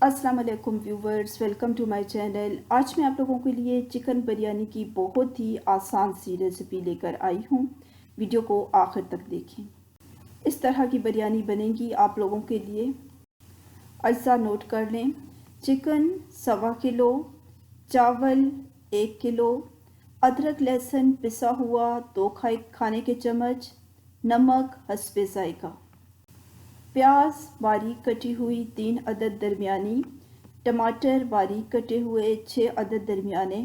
अस्सलाम वालेकुम viewers, welcome to my channel. आज मैं आप लोगों के लिए चिकन बिरयानी की बहुत ही आसान सी रेसिपी लेकर आई हूँ। वीडियो को आखिर तक देखें। इस तरह की बिरयानी बनेगी आप लोगों के लिए। अज्जा नोट कर लें। चिकन 1.25 किलो, चावल 1 किलो, अदरक लहसुन पिसा हुआ 2 खाने के चम्मच, नमक हस्बे जायका, प्याज बारीक कटी हुई 3 अदद दरमियानी, टमाटर बारीक कटे हुए 6 अदद दरमियाने,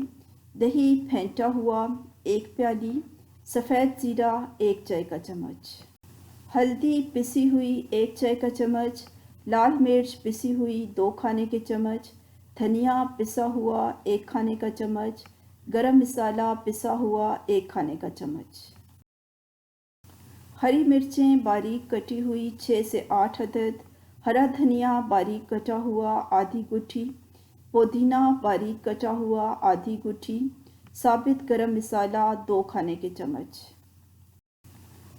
दही फेंटा हुआ 1 प्याली, सफ़ेद ज़ीरा 1 चाय का चम्मच, हल्दी पिसी हुई 1 चाय का चम्मच, लाल मिर्च पिसी हुई 2 खाने के चम्मच, धनिया पिसा हुआ 1 खाने का चम्मच, गरम मसाला पिसा हुआ 1 खाने का चम्मच, हरी मिर्चें बारीक कटी हुई 6 से 8 अदद, हरा धनिया बारीक कटा हुआ आधी गुठी, पुदीना बारीक कटा हुआ आधी गुठी, साबित गरम मसाला 2 खाने के चम्मच,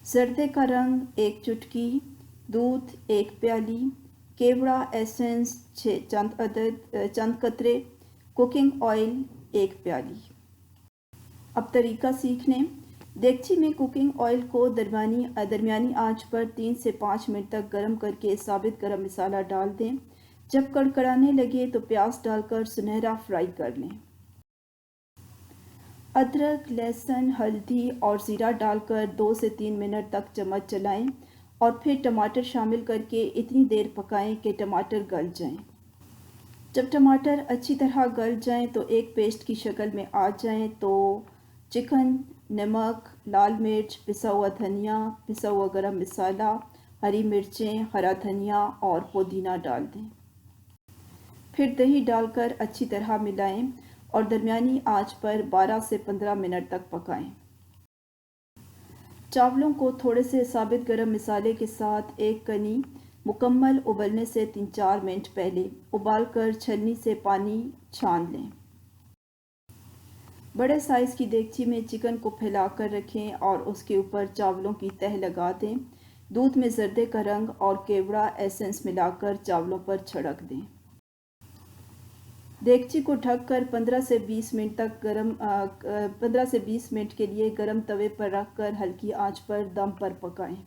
जर्दे का रंग 1 चुटकी, दूध 1 प्याली, केवड़ा एसेंस चंद कतरे, कुकिंग ऑयल 1 प्याली। अब तरीका सीख लें। देगची में कुकिंग ऑयल को दरमियानी आंच पर 3 से 5 मिनट तक गर्म करके साबित गरम मसाला डाल दें। जब कड़कड़ाने लगे तो प्याज डालकर सुनहरा फ्राई कर लें। अदरक लहसुन हल्दी और ज़ीरा डालकर 2 से 3 मिनट तक चम्मच चलाएं और फिर टमाटर शामिल करके इतनी देर पकाएं कि टमाटर गल जाएं। जब टमाटर अच्छी तरह गल जाएं तो एक पेस्ट की शक्ल में आ जाएं तो चिकन, नमक, लाल मिर्च, पिसा हुआ धनिया, पिसा हुआ गरम मसाला, हरी मिर्चें, हरा धनिया और पुदीना डाल दें। फिर दही डालकर अच्छी तरह मिलाएं और दरमियानी आंच पर 12 से 15 मिनट तक पकाएं। चावलों को थोड़े से साबित गरम मसाले के साथ एक कनी मुकम्मल उबलने से 3-4 मिनट पहले उबालकर छलनी से पानी छान लें। बड़े साइज़ की देगची में चिकन को फैलाकर रखें और उसके ऊपर चावलों की तह लगा दें। दूध में जर्दे का रंग और केवड़ा एसेंस मिलाकर चावलों पर छिड़क दें। देगची को ढककर 15 से 20 मिनट के लिए गर्म तवे पर रखकर हल्की आंच पर दम पर पकाएं।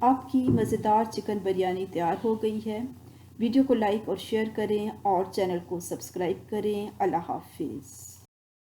आपकी मज़ेदार चिकन बिरयानी तैयार हो गई है। वीडियो को लाइक और शेयर करें और चैनल को सब्सक्राइब करें। अल्लाह हाफिज़।